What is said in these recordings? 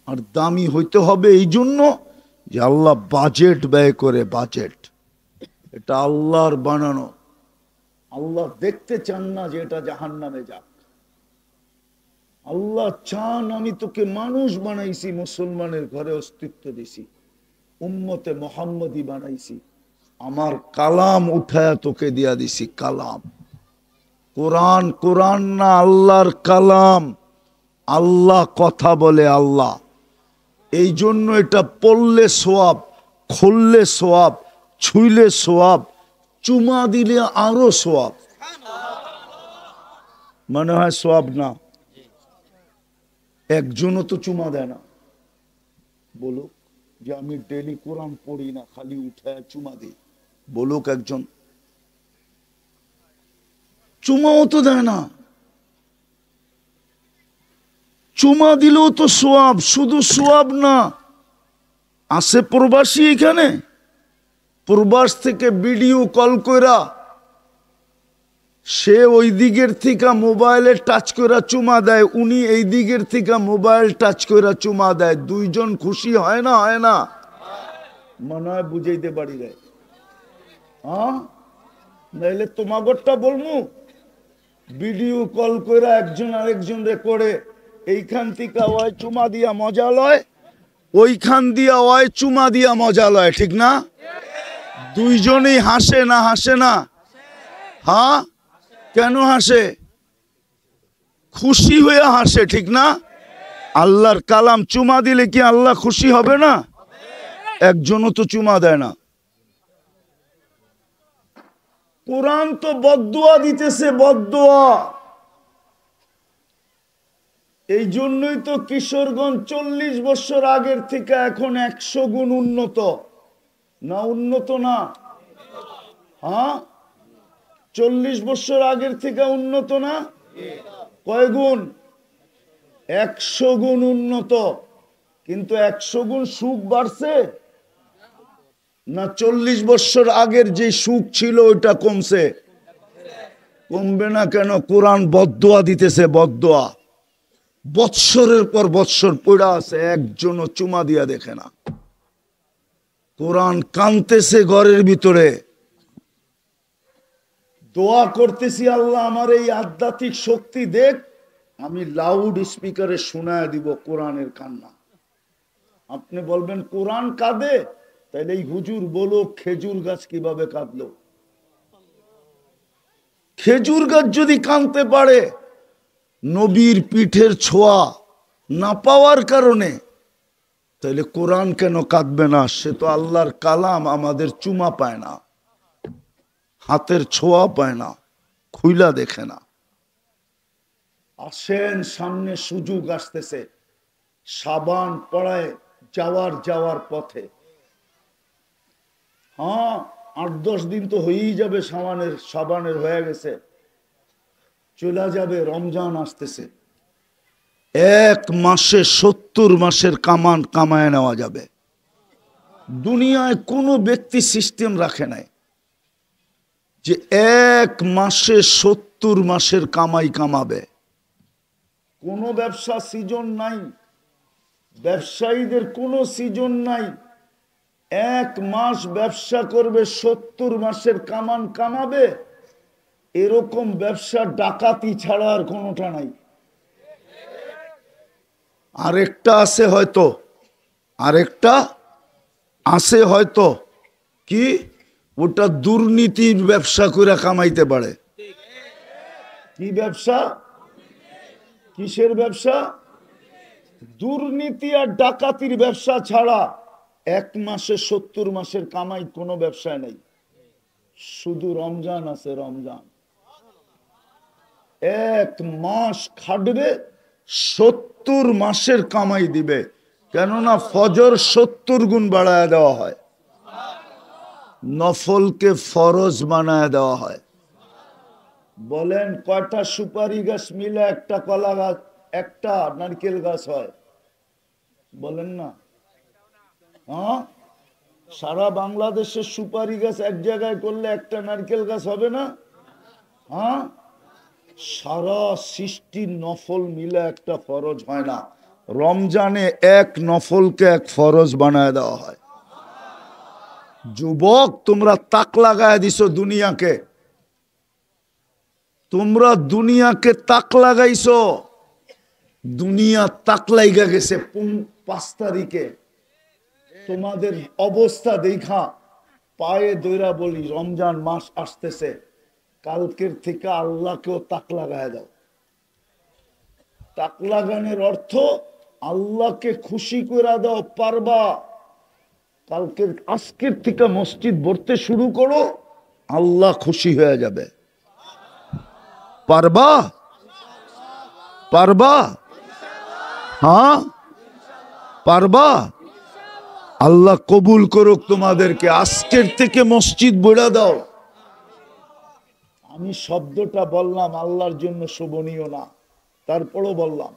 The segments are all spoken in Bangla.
আর দামি হইতে হবে এই জন্য যে আল্লাহ বাজেট ব্যয় করে, বাজেট এটা আল্লাহর বানানো। আল্লাহ দেখতে চান না যে এটা জাহান্নামে যাক। আল্লাহ চান আমি তোকে মানুষ বানাইছি, মুসলমানের ঘরে অস্তিত্ব দিছি, উম্মতে মোহাম্মদী বানাইছি, আমার কালাম উঠায়া তোকে দিয়া দিছি। কালাম কোরআন, কোরআন না আল্লাহর কালাম। আল্লাহ কথা বলে, আল্লাহ। এই জন্য এটা পড়লে সোয়াব, খুললে সোয়াব, ছুইলে সোয়াব, চুমা দিলে আরো সোয়াব। মনে হয় সোয়াব না? একজনও তো চুমা দেয় না। বলুক যে আমি ডেলি কোরআন পড়ি না, খালি উঠায় চুমা দিই। বলুক একজন। চুমাও তো দেয় না। চুমা দিলেও তো সোয়াব, শুধু সোয়াব না, আছে প্রবাসী এখানে, প্রবাস থেকে ভিডিও কল কইরা সে ওই দিকের থেকে মোবাইলে টাচ কইরা চুমা দেয়, উনি এই দিকের থেকে মোবাইল টাচ কইরা চুমা দেয়। দুইজন খুশি হয় না? হয় না? মনে হয় বুঝাইতে পারি রে। হ্যাঁ, নাইলে তোমাগরটা বলমু, ভিডিও কল কইরা একজন আরেকজন রে করে, এইখান থেকে ওই চুমা দিয়া মজা লয়, ওইখান দিয়া ওই চুমা দিয়া মজা লয়, ঠিক না? দুইজনেই হাসে না? হাসে না? হ্যাঁ, কেন হাসে? খুশি হয়ে হাসে, ঠিক না? আল্লাহর কালাম চুমা দিলে কি আল্লাহ খুশি হবে না? একজনও তো চুমা দেয় না। কোরআন তো বদদুয়া দিতেছে, বদদুয়া। এই জন্যই তো কিশোরগঞ্জ 40 বছর আগের থেকে এখন 100 গুণ উন্নত। না উন্নত না? হ্যাঁ, 40 বছর আগের থেকে উন্নত না? কয় গুণ? 100 গুণ উন্নত। কিন্তু 100 গুণ সুখ বাড়ছে না 40 বছর আগের যে সুখ ছিল ওইটা কমছে? কমবে না কেন? কোরআন বদদুয়া দিতেছে, বদদুয়া। বৎসরের পর বৎসর পড়া আছে, একজনও চুমা দিয়া দেখে না। কোরআন কানতেছে ঘরের ভিতরে, দোয়া করতেছি আল্লাহ আমার এই আধ্যাত্মিক শক্তি দেখ, আমি লাউড স্পিকারে শোনায় দিব কোরআনের কান্না। আপনি বলবেন কোরআন কাঁদে, তাইলে এই হুজুর বলো খেজুর গাছ কিভাবে কাঁদলো? খেজুর গাছ যদি কাঁদতে পারে নবীর পিঠের ছোঁয়া না পাওয়ার কারণে, তাহলে কোরআন কেন কাঁদবে না? সে তো আল্লাহর কালাম, আমাদের চুমা পায় না, হাতের ছোঁয়া পায় না, খুইলা দেখে না। আসেন, সামনে সুযোগ আসতেছে, সাবান পড়ায় যাওয়ার পথে। হ্যাঁ, 8-10 দিন তো হয়েই যাবে, সাবানের হয়ে গেছে, চলে যাবে, রমজান আসতেছে। 1 মাসে 70 মাসের কামান কামায় নেওয়া যাবে। দুনিয়ায় কোনো ব্যক্তি সিস্টেম রাখে নাই যে 1 মাসে 70 মাসের কামাই কামাবে। কোনো ব্যবসা সিজন নাই, ব্যবসায়ীদের কোনো সিজন নাই। 1 মাস ব্যবসা করবে, 70 মাসের কামান কামাবে, এরকম ব্যবসা ডাকাতি ছাড়া আর কোনোটা নাই। আরেকটা আছে হয়তো, আরেকটা আছে হয়তো, কি? ওটা দুর্নীতির ব্যবসা করে কামাইতে পারে। কি ব্যবসা? কিসের ব্যবসা? দুর্নীতি আর ডাকাতির ব্যবসা ছাড়া 1 মাসে 70 মাসের কামাই কোনো ব্যবসায় নেই। শুধু রমজান আছে, রমজান 1 মাস খাটবে, 70 মাসের কামাই দিবে। কেননা ফজর 70 গুণ বাড়ায় দেওয়া হয়, নফলকে ফরজ বানায় দেওয়া হয়। বলেন কয়টা সুপারি গাছ মিলে একটা কলা গাছ, একটা নারকেল গাছ হয়? বলেন না। হ্যাঁ, সারা বাংলাদেশের সুপারি গাছ এক জায়গায় করলে একটা নারকেল গাছ হবে না? হ্যাঁ, সারা সৃষ্টির নফল মিলে একটা ফরজ হয় না। রমজানে এক নফলকে এক ফরজ বানায় দেওয়া হয়। যুবক, তোমরা তাক লাগায় দিছো দুনিয়াকে, তোমরা দুনিয়াকে তাক লাগাইছো। দুনিয়া তাক লাইগা গেছে 5 তারিখে। তোমাদের অবস্থা দেখা পায়ে দইরা বলি, রমজান মাস আসতেছে, কালকের থেকে আল্লাহকেও তাক লাগায় দাও। তাক লাগানোর অর্থ আল্লাহকে খুশি করে দাও। পারবা? কালকের আজকের থেকে মসজিদ ভরতে শুরু করো, আল্লাহ খুশি হয়ে যাবে। পারবা? পারবা? হ্যাঁ পারবা? আল্লাহ কবুল করুক তোমাদেরকে। আজকের থেকে মসজিদ ভরা দাও। আমি শব্দটা বললাম আল্লাহর জন্য শোভনীয় না, তারপরও বললাম।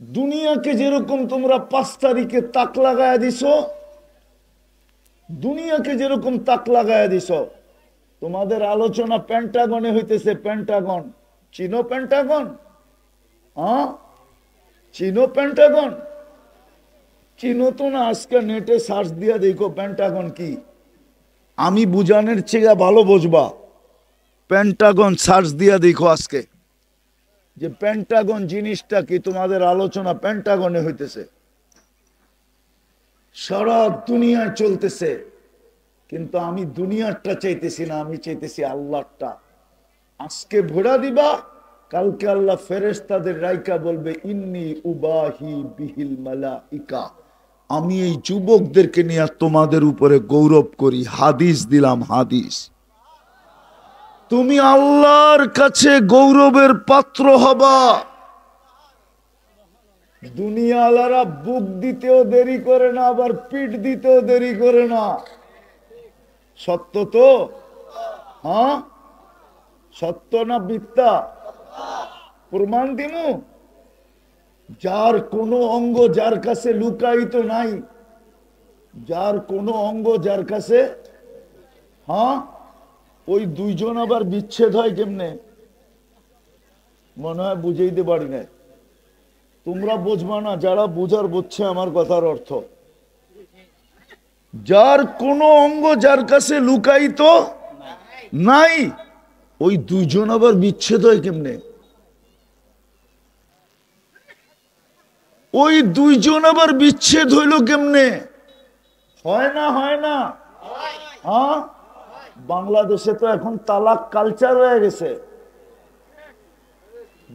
দুনিয়াকে যেরকম তোমরা 5 তারিখে তাক লাগায় দিছো, দুনিয়াকে যেরকম তাক লাগায় দিছো, তোমাদের আলোচনা পেন্টাগনে হইতেছে। পেন্টাগন চিনো? পেন্টাগন? হ্যাঁ চিনো পেন্টাগন? চিনো তো না? আজকে নেটে সার্চ দিয়া দেখো পেন্টাগন কি। আমি বুঝানোর চেয়ে ভালো বুঝবা। পেন্টাগন সার্চ দিয়া দেখো আজকে যে পেন্টাগন জিনিসটা কি। তোমাদের আলোচনা পেন্টাগনে হইতেছে, সারা দুনিয়ায় চলতেছে। কিন্তু আমি দুনিয়ারটা চাইতেছি না, আমি চাইতেছি আল্লাহরটা। আজকে ভোড়া দিবা, কালকে আল্লাহ ফেরেশতাদের রাইকা বলবে, ইন্নী উবাহি বিহিল মালাইকা, আমি এই যুবকদেরকে নিয়ে তোমাদের উপরে গৌরব করি। হাদিস দিলাম, হাদিস। তুমি আল্লাহর কাছে গৌরবের পাত্র হবা। দুনিয়াওয়ালারা বুক দিতেও দেরি করে না, আবার পিঠ দিতেও দেরি করে না। সত্য তো? হ্যাঁ সত্য না মিথ্যা? প্রমাণ দিমু। যার কোনো অঙ্গ যার কাছে লুকায়িত নাই, যার কোনো অঙ্গ যার কাছে, হ্যাঁ ওই দুইজন আবার বিচ্ছেদ হয় কেমনে? মনে হয় বুঝাইতে পারি না। তোমরা বুঝবা না, যারা বুঝার বুঝছে আমার কথার অর্থ। যার কোনো অঙ্গ যার কাছে লুকায়িত নাই, ওই দুইজন আবার বিচ্ছেদ হয় কেমনে? ওই দুইজন আবার বিচ্ছেদ হইল কেমনে? হয় না? হয় না? হ্যাঁ বাংলাদেশে তো এখন তালাক কালচার হয়ে গেছে।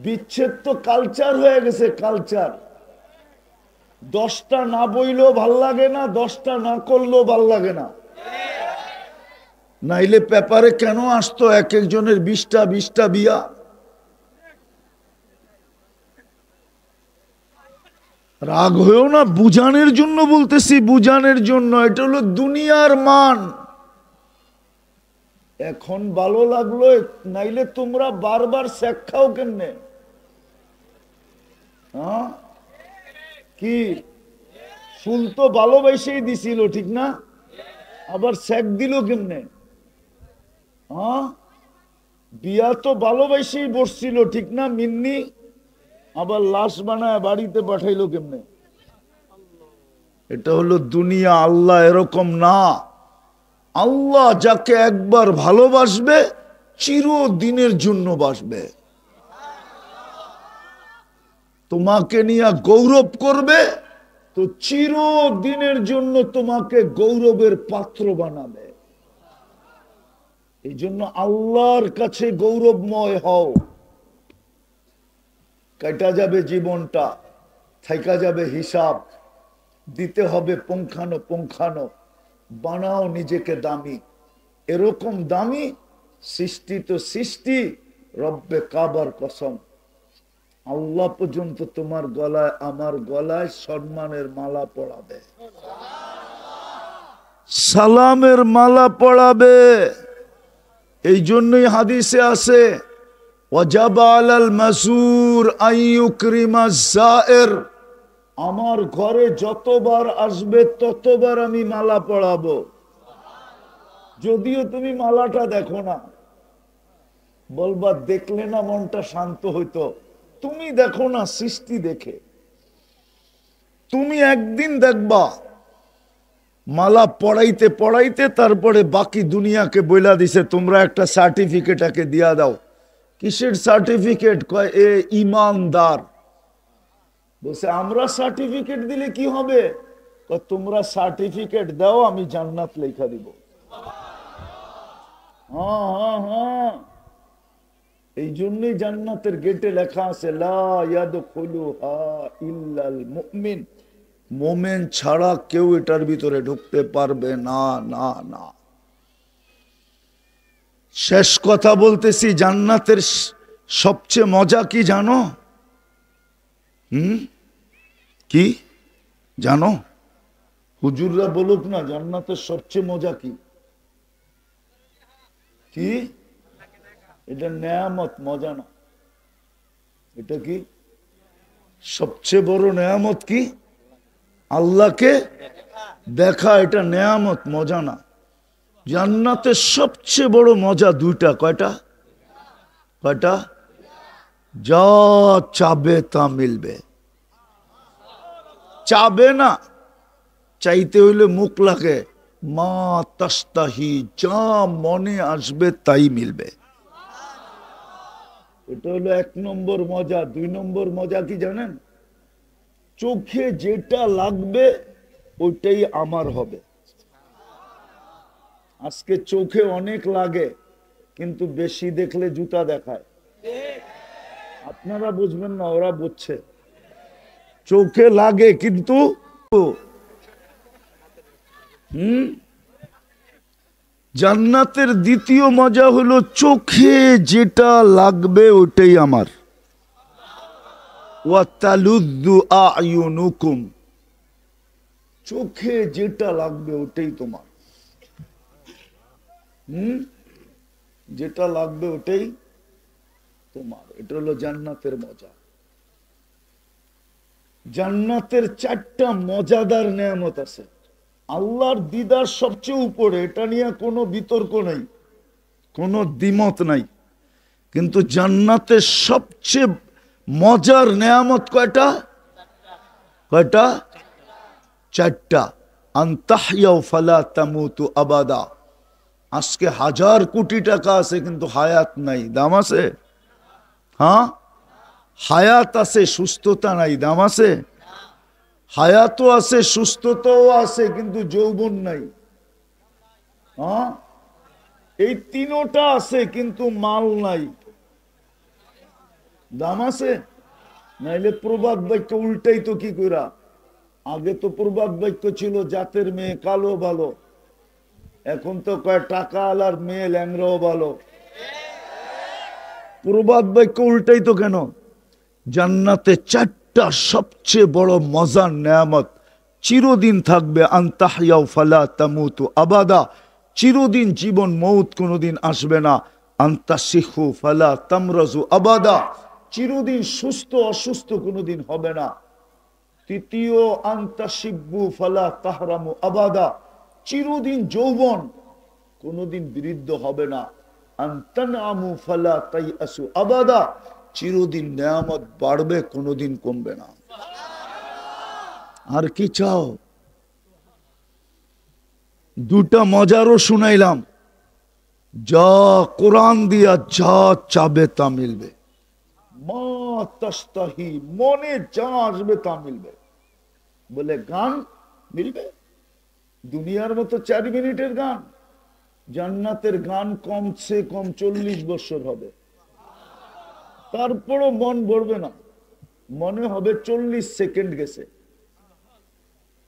বিচ্ছেদ তো কালচার হয়ে গেছে, কালচার। 10টা না বইলেও ভাল লাগে না, 10টা না করলেও ভাল লাগে না। নাইলে পেপারে কেন আসতো এক একজনের 20টা বিয়া? রাগ হয়েও না, বুঝানোর জন্য বলতেছি, বুঝানোর জন্য। এটা হলো দুনিয়ার মান। এখন ভালো লাগলো, নাইলে তোমরা বারবার শেখ খাও কেমনে? হ্যাঁ কি ফুল তো ভালোবাসেই দিছিল, ঠিক না? আবার শেখ দিল কেমনে? হ্যাঁ বিয়া তো ভালোবাসেই বসছিল, ঠিক না? মিন্নি আবার লাশ বানায় বাড়িতে পাঠাইলো কেমনে? এটা হলো দুনিয়া। আল্লাহ এরকম না। আল্লাহ যাকে একবার ভালোবাসবে চিরদিনের জন্য বাসবে। তোমাকে নিয়ে গৌরব করবে তো চিরদিনের জন্য তোমাকে গৌরবের পাত্র বানাবে। এই জন্য আল্লাহর কাছে গৌরবময় হও। কাটা যাবে জীবনটা, থাইকা যাবে হিসাব, দিতে হবে পুঙ্খানো পুঙ্খানো। বানাও নিজেকে দামি, এরকম দামি সৃষ্টি তো সৃষ্টি। রব্বে কাবার কসম, আল্লাহ পর্যন্ত তোমার গলায় আমার গলায় সম্মানের মালা পড়াবে, সালামের মালা পড়াবে। এই জন্যই হাদিসে আছে, ওয়াজাবা আলাল মাসুর আইয়ুকরিমা যায়ের, আমার ঘরে যতবার আসবে ততবার আমি মালা পড়াবো। যদিও তুমি মালাটা দেখো না, বলবা দেখলে না মনটা শান্ত হইতো। তুমি দেখো না, সৃষ্টি দেখে। তুমি একদিন দেখবা মালা পড়াইতে পড়াইতে তারপরে বাকি দুনিয়াকে বইলা দিছে তোমরা একটা সার্টিফিকেট একে দিয়া দাও। কিসের সার্টিফিকেট? কয় এ ইমানদার। বলছে আমরা সার্টিফিকেট দিলে কি হবে? তোমরা সার্টিফিকেট দাও, আমি জান্নাত লেখা দিব। হ্যাঁ হ্যাঁ হ্যাঁ, এই জন্যই জান্নাতের গেটে লেখা আছে লা ইয়াদখুলুহা ইল্লাল মুমিন, মোমেন ছাড়া কেউ এটার ভিতরে ঢুকতে পারবে না না না। শেষ কথা বলতেছি, জান্নাতের সবচেয়ে মজা কি জানো? কি জানো? হুজুররা বলুক না, জান্নাতের সবচেয়ে মজা কি? কি? এটা নেয়ামত, মজা না। এটা কি? সবচেয়ে বড় নেয়ামত কি? আল্লাহকে দেখা। এটা নেয়ামত, মজা না। জান্নাতের সবচেয়ে বড় মজা দুইটা। কয়টা? কয়টা? যা চাবে তা মিলবে। চাবে না, চাইতে হইলে মুখ লাগে। মা তাস্তাহি, যা মনে আসবে তাই মিলবে। এটা হলো 1 নম্বর মজা। 2 নম্বর মজা কি জানেন? চোখে যেটা লাগবে ওইটাই আমার হবে। আজকে চোখে অনেক লাগে, কিন্তু বেশি দেখলে জুতা দেখায়। আপনারা বুঝবেন না, ওরা বুঝছে। চোখে লাগে কিন্তু জান্নাতের দ্বিতীয় মজা হলো চোখে যেটা লাগবে ওইটাই আমার। ওয়াতালুদ্দু আয়ুনুকুম, চোখে যেটা লাগবে ওটাই তোমার। যেটা লাগবে ওটাই তোমার। এটা হলো জান্নাতের মজা। জান্নাতের 4টা মজাদার নেয়ামত আছে। আল্লাহর দিদার সবচেয়ে উপরে, এটা নিয়ে কোনো বিতর্ক নাই, কোনো দ্বিমত নাই। কিন্তু জান্নাতের সবচেয়ে মজার নেয়ামত কয়টা? কয়টা? 4টা। আনতাহইয়াউ ফালা তামুতু আবাদা। আজকে 1000 কোটি টাকা আছে কিন্তু হায়াত নাই, দাম আছে? হ্যাঁ, হায়াত আছে, সুস্থতা নাই, দাম আছে? হায়াতও আছে, সুস্থতাও আছে, কিন্তু যৌবন নাই। হ্যাঁ, এই 3টা আছে কিন্তু মাল নাই, দাম আছে? নাইলে প্রবাদ বাক্য উল্টাই তো কি কইরা। আগে তো প্রবাদ বাক্য ছিল জাতের মেয়ে কালো ভালো, এখন তো কয় টাকা আলার মেয়ে ল্যাংরাও ভালো। প্রবাদ বাক্য উল্টাই তো কেন? জান্নাতে 4টা সবচেয়ে বড় মজার নেয়ামত চিরদিন থাকবে। আনতাহইয়াউ ফালা তামুতু আবাদা, চিরদিন জীবন, মৌত কোনোদিন আসবে না। আনতাসিহু ফালা তামরাজু আবাদা, চিরদিন সুস্থ অসুস্থ কোনোদিন হবে না। তৃতীয়, আনতাসিব্বু ফালা তাহরামু আবাদা, চিরদিন যৌবন, কোনোদিন বৃদ্ধ হবে না। আনতানআমু ফালা তাইআসু আবাদা, চিরদিন নেয়ামত বাড়বে, কোনোদিন কমবে না। আর কি চাও? 2টা মজারও শুনাইলাম। যা কোরআন দিয়া যা চাবে তা মিলবে। মা তাস্তাহি, মনে যা আসবে তা মিলবে। বলে গান মিলবে? দুনিয়ার মতো 4 মিনিটের গান? জান্নাতের গান কমসে কম 40 বছর হবে, তারপরও মন ভরবে না। মনে হবে 40 সেকেন্ড গেছে।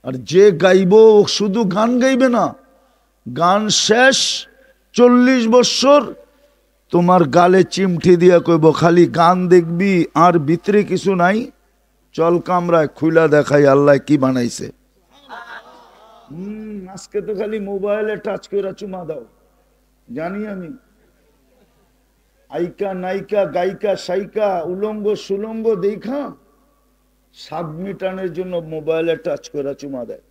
আর যে গাইব শুধু গান গাইবে না, গান শেষ 40 বছর তোমার গালে চিমঠি দিয়া কইব খালি গান দেখবি আর ভিতরে কিছু নাই, চল কামরায় খুইলা দেখাই আল্লাহ কি বানাইছে। আজকে তো খালি মোবাইলে টাচ করে চুমা দাও, জানি আমি। আইকা নাইকা গায়িকা সাইকা উলঙ্গ সুলঙ্গ দেখা সাবমিটানের জন্য মোবাইলে টাচ করে চুমা দেয়।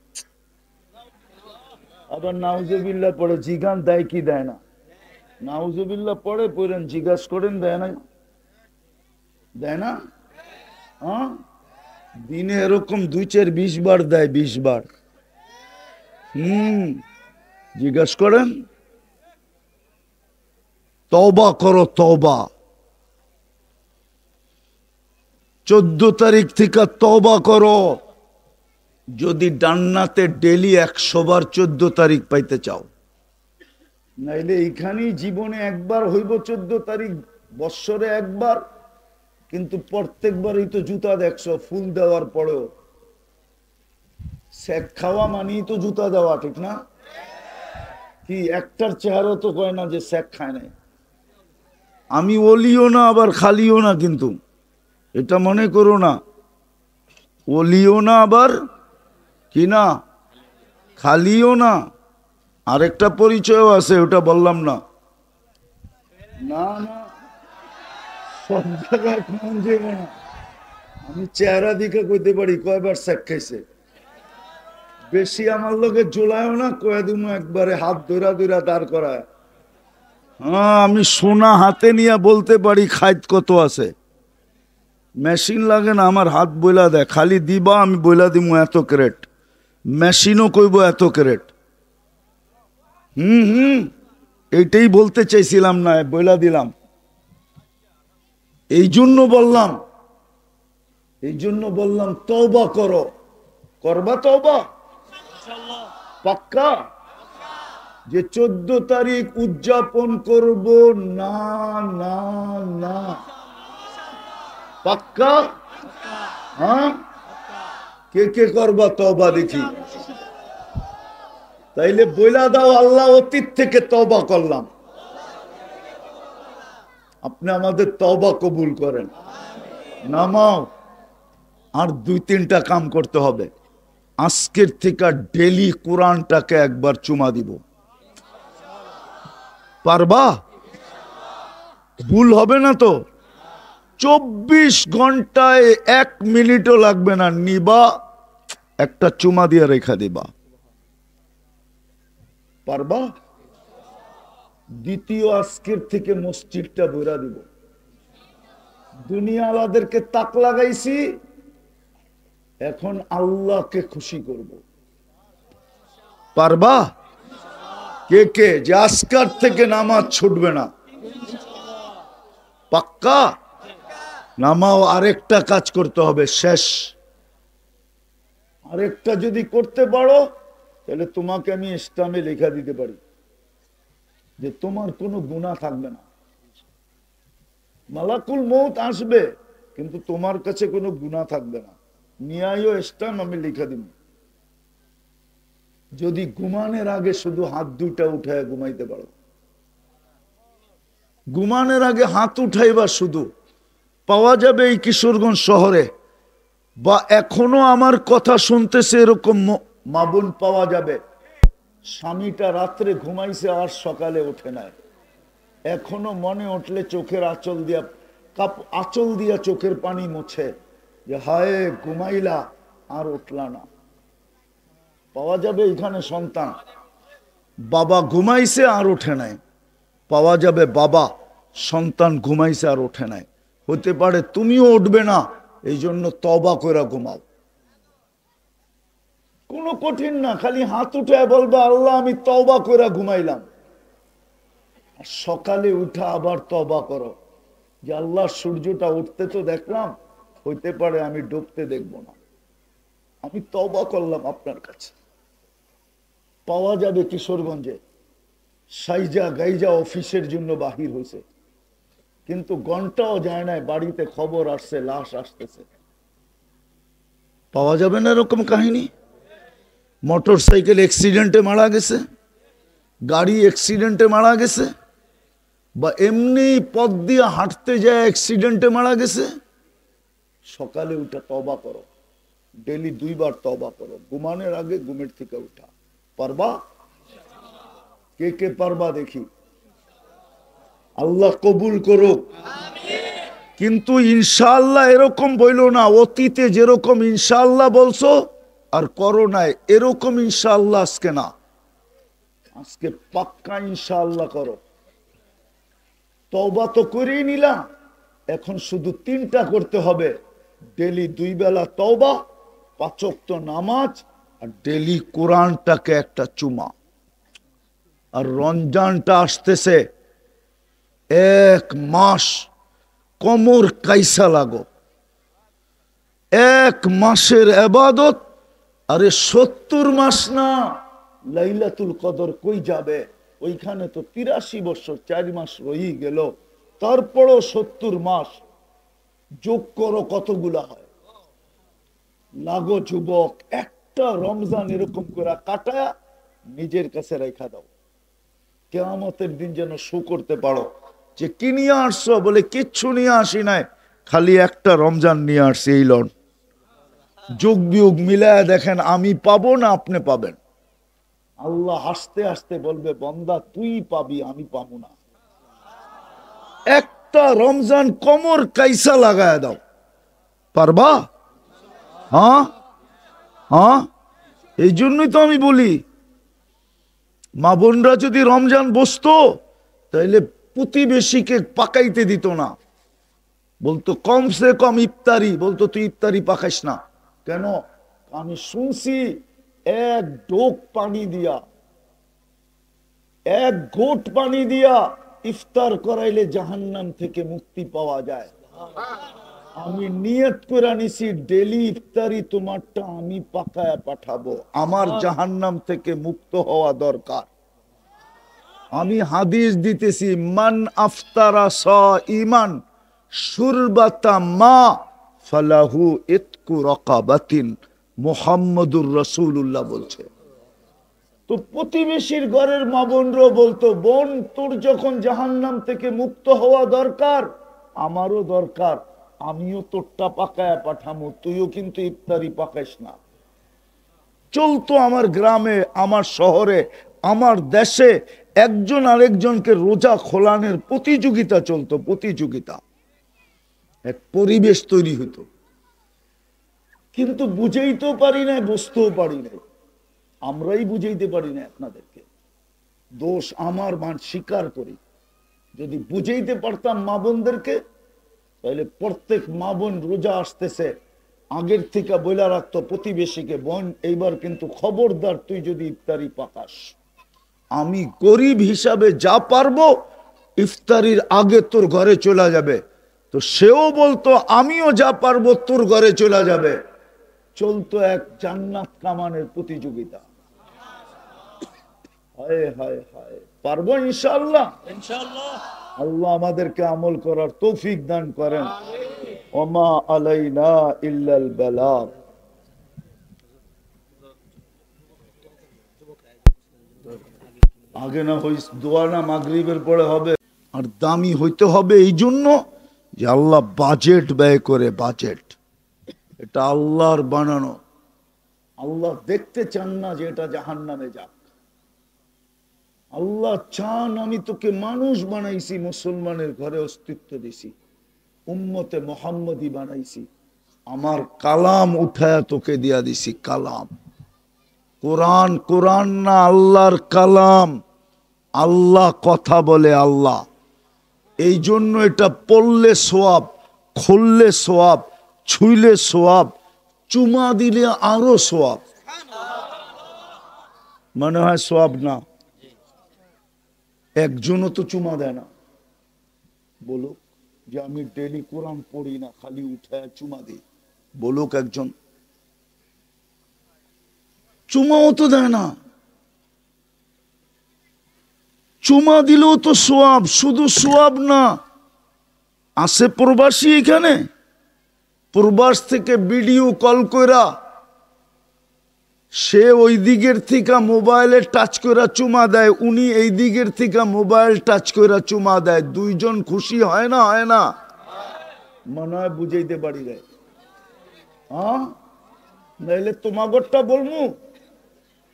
আবার নাউজুবিল্লাহ পড়ে, জিগান দেয় কি দেয় না? নাউজুবিল্লাহ পড়ে, পড়েন জিজ্ঞাসা করেন দেয় না? দেয় না? হ্যাঁ, দিনে এরকম 2-4-20 বার দেয়, 20 বার। জিজ্ঞাসা করেন। তওবা করো, তওবা। 14 তারিখ থেকে তওবা করো যদি জান্নাতে ডেলি 100 বার 14 তারিখ পাইতে চাও। নাইলে এইখানেই জীবনে একবার হইব 14 তারিখ, বৎসরে একবার, কিন্তু প্রত্যেকবারই তো জুতা দেখছো ফুল দেওয়ার পরেও। শেখ খাওয়া মানেই তো জুতা দেওয়া, ঠিক না? কি একটার চেহারা তো কয় না যে শেখ খায় নাই। আমি ওলিও না আবার খালিও না, কিন্তু এটা মনে করো না, ওলিও না আবার কি না, খালিও না। আরেকটা পরিচয়ও আছে, ওটা বললাম না। না না, সব জায়গায় মন যাইব না। আমি চেহারা দিকে কইতে পারি কয়বার শেখ খাইছে। বেশি আমার লোকে জোলায়ও না, কয়ে দিন একবারে হাত ধরা ধরা দাঁড় করায়। হ্যাঁ, আমি সোনা হাতে নিয়ে বলতে পারি খাইত কত আছে। মেশিন লাগে না, আমার হাত বইলা দেয়, খালি দিবা আমি বইলা দিমু এত ক্যারেট, মেশিনও কইব এত ক্যারেট। এইটাই বলতে চাইছিলাম না, বইলা দিলাম। এই জন্য বললাম তওবা করো। করবা তওবা পাক্কা? যে 14 তারিখ উদযাপন করব না, না না, পাক্কা? হ্যাঁ, কে কে করবা তওবা দেখি? তাইলে বইলা দাও, আল্লাহ অতীত থেকে তওবা করলাম। আপনি আমাদের তওবা কবুল করেন। নামাও। আর 2-3টা কাম করতে হবে। আজকের থেকে ডেলি কোরআনটাকে একবার চুমা দিব। পারবা? ভুল হবে না তো? 24 ঘন্টায় 1 মিনিটও লাগবে না, নিবা একটা চুমা দিয়ে রেখা দিবা। পারবা? দ্বিতীয়, আজকের থেকে মসজিদটা ভরা দিব। দুনিয়া আলাদেরকে তাক লাগাইছি, এখন আল্লাহকে খুশি করব। পারবা? কে কে যে আজকার থেকে নামাজ ছুটবে না? পাক্কা? নামাও। আরেকটা কাজ করতে হবে, শেষ। আরেকটা যদি করতে পারো তাহলে তোমাকে আমি ইসলামে লেখা দিতে পারি যে তোমার কোনো গুনাহ থাকবে না। মালাকুল মউত আসবে, কিন্তু তোমার কাছে কোনো গুনাহ থাকবে না। নিয়ায়ও ইসলাম আমি লিখা দিব। যদি ঘুমানোর আগে শুধু হাত দুইটা উঠায় ঘুমাইতে পারো, ঘুমানোর আগে হাত উঠাইবা শুধু, পাওয়া যাবে এই কিশোরগঞ্জ শহরে, বা এখনো আমার কথা শুনতেছে এরকম মা বোন পাওয়া যাবে, স্বামীটা রাত্রে ঘুমাইছে আর সকালে ওঠে নাই। এখনো মনে উঠলে চোখের আঁচল দিয়া চোখের পানি মোছে যে হায় ঘুমাইলা আর উঠলা না। পাওয়া যাবে এখানে সন্তান, বাবা ঘুমাইছে আর ওঠে নাই। পাওয়া যাবে বাবা, সন্তান ঘুমাইছে আর ওঠে নাই। হতে পারে তুমিও উঠবে না, এই জন্য তওবা করে ঘুমাও। কোনো কঠিন না, খালি হাত উঠে বলবা আল্লাহ আমি তওবা করে ঘুমাইলাম। আর সকালে উঠা আবার তওবা করো যে আল্লাহ সূর্যটা উঠতে তো দেখলাম, হইতে পারে আমি ডুবতে দেখব না, আমি তওবা করলাম আপনার কাছে। পাওয়া যাবে কিশোরগঞ্জে সাইজা গাইজা অফিসের জন্য বাহির হয়েছে, কিন্তু ঘন্টাও যায় নাই, বাড়িতে খবর আসছে লাশ আসতেছে। পাওয়া যাবে না এরকম কাহিনী? মোটর সাইকেল অ্যাক্সিডেন্টে মারা গেছে, গাড়ি অ্যাক্সিডেন্টে মারা গেছে, বা এমনি পথ দিয়ে হাঁটতে যায় অ্যাক্সিডেন্টে মারা গেছে। সকালে উঠা তওবা করো, ডেলি 2 বার তওবা করো, ঘুমানোর আগে, ঘুমের থেকে উঠা। পারবা? কে কে পারবা দেখি? আল্লাহ কবুল করুক। কিন্তু ইনশাআল্লাহ এরকম বইল না, অতীতে যেরকম ইনশাআল্লাহ বলছো আর করো নাই এরকম ইনশাআল্লাহ আজকে না। আজকে পাক্কা ইনশাআল্লাহ করো। তওবা তো করেই নিলাম, এখন শুধু 3টা করতে হবে। ডেলি 2 বেলা তওবা, 5 ওয়াক্ত নামাজ, আর ডেলি কোরআনটাকে একটা চুমা। আর রমজানটা আসতেছে, 1 মাস কোমর কাইসা লাগো, 1 মাসের ইবাদত। আরে 70 মাস না, লাইলাতুল কদর কই যাবে? ওইখানে তো 83 বছর 4 মাস রই গেল, তারপরও 70 মাস। যোগ করো কতগুলা হয়। লাগো যুবক, একটা রমজান এরকম করে কাটায়া নিজের কাছে রেখা দাও, কিয়ামতের দিন যেন শো করতে পারো যে কি নিয়ে আসছো। বলে কিচ্ছু নিয়ে আসি নাই, খালি একটা রমজান নিয়ে আসছি। এই লন যোগ বিয়োগ মিলায় দেখেন, আমি পাবো না আপনি পাবেন। আল্লাহ হাসতে হাসতে বলবে, বান্দা তুই পাবি, আমি পাবো না। একটা রমজান কোমর কাইসা লাগায় দাও, পারবা? হ্যাঁ হ্যাঁ, এই জন্যই তো আমি বলি, মা বোনরা যদি রমজান বসতো তাইলে প্রতিবেশীকে পাকাইতে দিত না, বলতো কমসে কম ইফতারি, বলতো তুই ইফতারি পাকাইস না। কেন? আমি শুনছি 1 ডোক পানি দিয়া, 1 ঘোট পানি দিয়া ইফতার করাইলে জাহান্নাম থেকে মুক্তি পাওয়া যায়। আমি নিয়ত করে নিছি, ডেলি ইফতারি তোমারটা আমি পাকায়া পাঠাবো, আমার জাহান্নাম থেকে মুক্ত হওয়া দরকার। আমি হাদিস দিতেছি, মান আফতারা সাইমান শুরবাতা মা ফালাহু ইতকু রাকাবাতিন, মুহাম্মদুর রাসূলুল্লাহ বলছে। তো প্রতিবেশীর ঘরের মা বোনরা বলতো, বোন তোর যখন জাহান্নাম থেকে মুক্ত হওয়া দরকার, আমারও দরকার, আমিও তোরটা পাকায়া পাঠামো, তুইও কিন্তু ইফতারি পাকাইস না। চলতো আমার গ্রামে, আমার শহরে, আমার দেশে একজন আরেকজনকে রোজা খোলানোর প্রতিযোগিতা চলতো, প্রতিযোগিতা, এক পরিবেশ তৈরি হতো। কিন্তু বুঝাইতেও পারি না, বুঝতেও পারি না, আমরাই বুঝাইতে পারি না আপনাদেরকে। দোষ আমার, মান স্বীকার করি। যদি বুঝাইতে পারতাম মা বোনদেরকে, তাহলে প্রত্যেক মা বোন রোজা আসতেছে আগের থেকে বইলা রাখতো প্রতিবেশীকে, বোন এইবার কিন্তু খবরদার তুই যদি ইফতারি পাকাস, আমি গরিব হিসাবে যা পারবো ইফতারির আগে তোর ঘরে চলে যাবে। তো সেও বলতো আমিও যা পারবো তোর ঘরে চলে যাবে। চলতো এক জান্নাত কামানের প্রতিযোগিতা। হায় হায় হায়, পারবো ইনশাআল্লাহ? ইনশাআল্লাহ। আল্লাহ আমাদেরকে আমল করার তৌফিক দান করেন। ওমা আলাইনা ইল্লাল বালাগ। আগে না হই দোয়া না মাগরিবের পরে হবে। আর দামি হইতে হবে এই জন্য যে আল্লাহ বাজেট ব্যয় করে, বাজেট এটা আল্লাহর বানানো। আল্লাহ দেখতে চান না যে এটা জাহান্নামে যাক। আল্লাহ চান আমি তোকে মানুষ বানাইছি, মুসলমানের ঘরে অস্তিত্ব দিছি, উম্মতে মুহাম্মদি বানাইছি, আমার কালাম উঠায়া তোকে দিয়া দিছি। কালাম কোরআন, কোরআন না আল্লাহর কালাম। আল্লাহ কথা বলে, আল্লাহ। এই জন্য এটা পড়লে সোয়াব, খুললে সোয়াব, ছুইলে সোয়াব, চুমা দিলে আরো সোয়াব। মনে হয় সোয়াব না? একজনও তো চুমা দেয় না। বলো যে আমি ডেলি কোরআন পড়ি না, খালি উঠায় চুমা দিই, বলুক একজন। চুমাও তো দেয় না। চুমা দিলেও তো সোয়াব, শুধু সোয়াব না, আছে প্রবাসী এখানে, প্রবাস থেকে ভিডিও কল কইরা সে ওই দিকের থেকে মোবাইলে টাচ কইরা চুমা দেয়, উনি এই দিকের থেকে মোবাইল টাচ কইরা চুমা দেয়। দুইজন খুশি হয় না? হয় না? মনে হয় বুঝাইতে পারি রে। হ্যাঁ, নাইলে তোমাগরটা বলমু,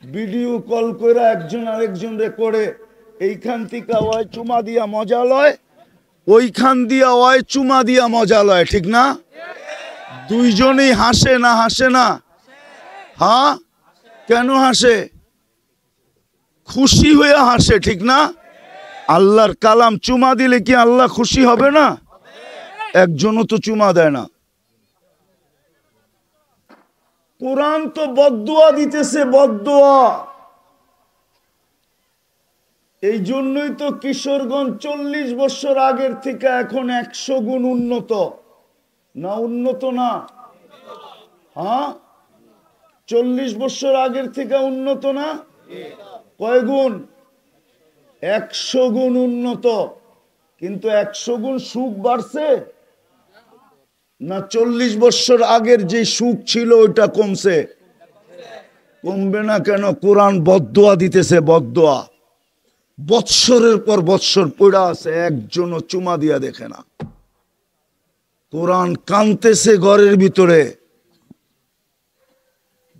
ভিডিও কল কইরা একজন আরেকজন রে করে, এইখান থেকে ওই চুমা দিয়া মজা লয়, ওইখান দিয়া ওই চুমা দিয়া মজা লয়, ঠিক না? দুইজনেই হাসে না? হাসে না? হ্যাঁ, কেন হাসে? খুশি হয়ে হাসে, ঠিক না? আল্লাহর কালাম চুমা দিলে কি আল্লাহ খুশি হবে না? একজনও তো চুমা দেয় না। কোরআন তো বদদুয়া দিতেছে, বদদুয়া। এই জন্যই তো কিশোরগঞ্জ 40 বছর আগের থেকে এখন 100 গুণ উন্নত। না উন্নত না? হ্যাঁ, 40 বছর আগের থেকে উন্নত না? কয় গুণ? 100 গুণ উন্নত। কিন্তু 100 গুণ সুখ বাড়ছে না 40 বছর আগের যে সুখ ছিল ওইটা কমছে? কমবে না কেন? কোরআন বদদুয়া দিতেছে, বদদুয়া। বৎসরের পর বৎসর পড়া আছে, একজনও চুমা দিয়া দেখে না। কোরআন কানতেছে ঘরের ভিতরে।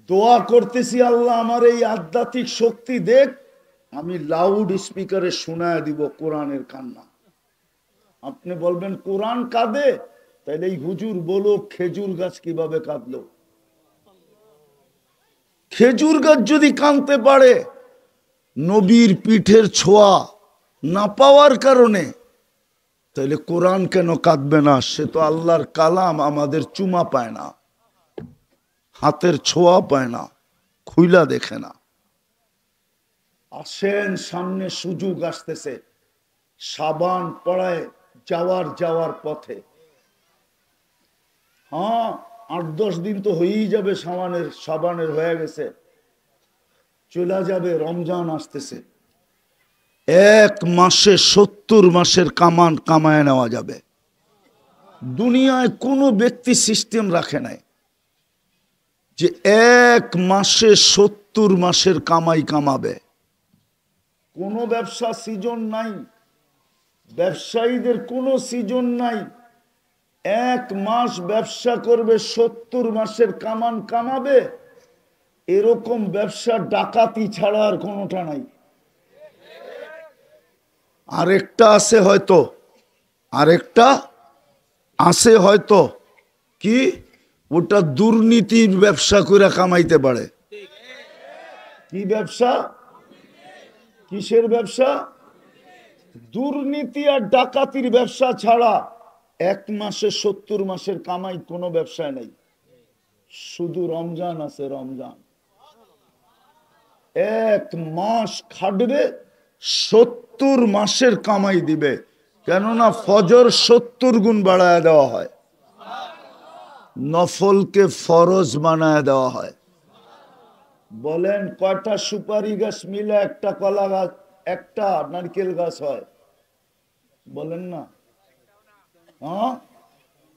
দোয়া করতেছি, আল্লাহ আমার এই আধ্যাত্মিক শক্তি দেখ, আমি লাউড স্পিকারে শোনায় দিব কোরআনের কান্না। আপনি বলবেন কোরআন কাঁদে, তাইলে এই হুজুর বলো খেজুর গাছ কিভাবে কাঁদলো? খেজুর গাছ যদি কাঁদতে পারে নবীর পিঠের ছোঁয়া না পাওয়ার কারণে, তাইলে কোরআন কেন কাঁদবে না? সে তো আল্লাহর কালাম, আমাদের চুমা পায় না, হাতের ছোঁয়া পায় না, খুইলা দেখে না। আসেন, সামনে সুযোগ আসতেছে, সাবান পড়ায় যাওয়ার পথে। হ্যাঁ, 8-10 দিন তো হয়েই যাবে, সাবানের হয়ে গেছে, চলে যাবে। রমজান আসতেছে, 1 মাসে 70 মাসের কামান কামায় নেওয়া যাবে। দুনিয়ায় কোনো ব্যক্তি সিস্টেম রাখে নাই যে 1 মাসে 70 মাসের কামাই কামাবে। কোনো ব্যবসা সিজন নাই, ব্যবসায়ীদের কোনো সিজন নাই। 1 মাস ব্যবসা করবে, 70 মাসের কামান কামাবে, এরকম ব্যবসা ডাকাতি ছাড়া আর কোনোটা নাই। আরেকটা আছে হয়তো, আরেকটা আছে হয়তো, কি? ওটা দুর্নীতির ব্যবসা করে কামাইতে পারে। কি ব্যবসা? কিসের ব্যবসা? দুর্নীতি আর ডাকাতির ব্যবসা ছাড়া 1 মাসে 70 মাসের কামাই কোনো ব্যবসায় নেই। শুধু রমজান আছে, রমজান 1 মাস খাটবে, 70 মাসের কামাই দিবে। কেননা ফজর 70 গুণ বাড়ায় দেওয়া হয়, নফলকে ফরজ বানায় দেওয়া হয়। বলেন কয়টা সুপারি গাছ মিলে একটা কলা গাছ, একটা নারকেল গাছ হয়? বলেন না। হ্যাঁ,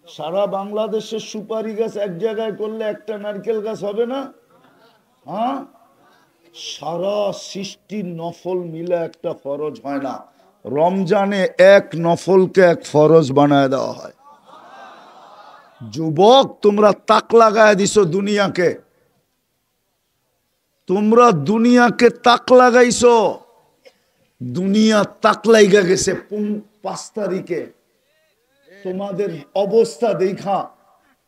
সারা বাংলাদেশের সুপারি গাছ এক জায়গায় করলে একটা নারকেল গাছ হবে না? হ্যাঁ, সারা সৃষ্টির নফল মিলে একটা ফরজ হয় না। রমজানে 1 নফলকে 1 ফরজ বানায় দেওয়া হয়। যুবক, তোমরা তাক লাগায় দিছো দুনিয়াকে, তোমরা দুনিয়াকে তাক লাগাইছো। দুনিয়া তাক লাগা গেছে 5 তারিখে। তোমাদের অবস্থা দেখা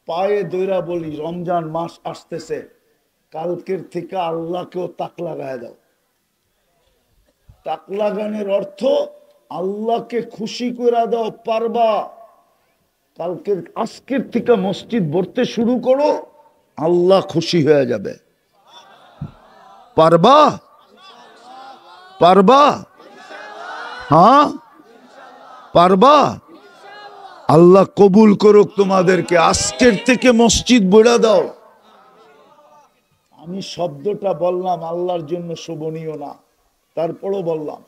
পায়ে দইরা বলি, রমজান মাস আসতেছে, কালকের থেকে আল্লাহকেও তাক লাগায় দাও। তাক লাগানোর অর্থ আল্লাহকে খুশি করে দাও। পারবা? কালকের আজকের থেকে মসজিদ ভরতে শুরু করো, আল্লাহ খুশি হয়ে যাবে। পারবা? পারবা? হ্যাঁ পারবা? আল্লাহ কবুল করুক তোমাদেরকে। আজকের থেকে মসজিদ ভরে দাও। আমি শব্দটা বললাম আল্লাহর জন্য শোভনীয় না, তারপরও বললাম।